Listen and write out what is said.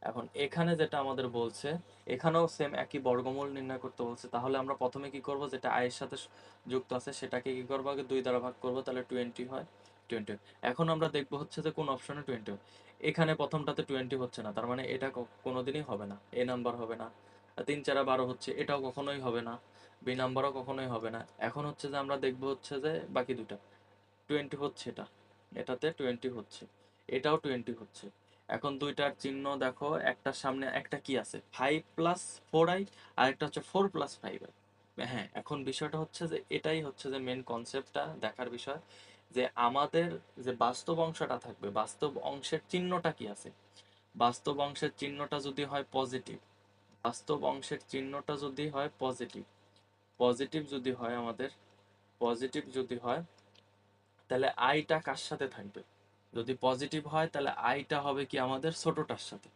এখন এখানে যেটা আমাদের বলছে, এখানেও সেম একই বর্গমূল নির্ণয় করতে বলছে। তাহলে আমরা প্রথমে কি করব, যেটা আয়ের সাথে যুক্ত আছে সেটাকে কি করবো, আগে 2 দ্বারা ভাগ করব, তাহলে 20 হয়। 20। এখন আমরা দেখবো হচ্ছে যে কোন অপশনে 20 হয়। এখানে প্রথমটাতে 20 হচ্ছে না, তার মানে এটা কোনোদিনই হবে না, এ নাম্বার হবে না। 3 4 12 হচ্ছে, এটাও কখনোই হবে না। বি নাম্বারও কখনোই হবে না। এখন হচ্ছে যে আমরা দেখবো হচ্ছে যে বাকি দুটা 20 হচ্ছে, এটাতে 20 হচ্ছে, এটাও 20 হচ্ছে। এখন দুইটার চিহ্ন দেখো, একটার সামনে একটা কি আছে, 5+4i, আর একটা হচ্ছে 4+5i। হ্যাঁ, এখন বিষয়টা হচ্ছে যে এটাই হচ্ছে যে মেন কনসেপ্টটা দেখার বিষয়, যে আমাদের যে বাস্তব অংশটা থাকবে, বাস্তব অংশের চিহ্নটা কি আছে। বাস্তব অংশের চিহ্নটা যদি হয় পজিটিভ, বাস্তব অংশের চিহ্নটা যদি হয় পজিটিভ, পজিটিভ যদি হয় আমাদের, পজিটিভ যদি হয়, তাহলে আইটা কার সাথে থাকবে। যদি পজিটিভ হয় তাহলে আইটা হবে কি আমাদের ছোটটার সাথে।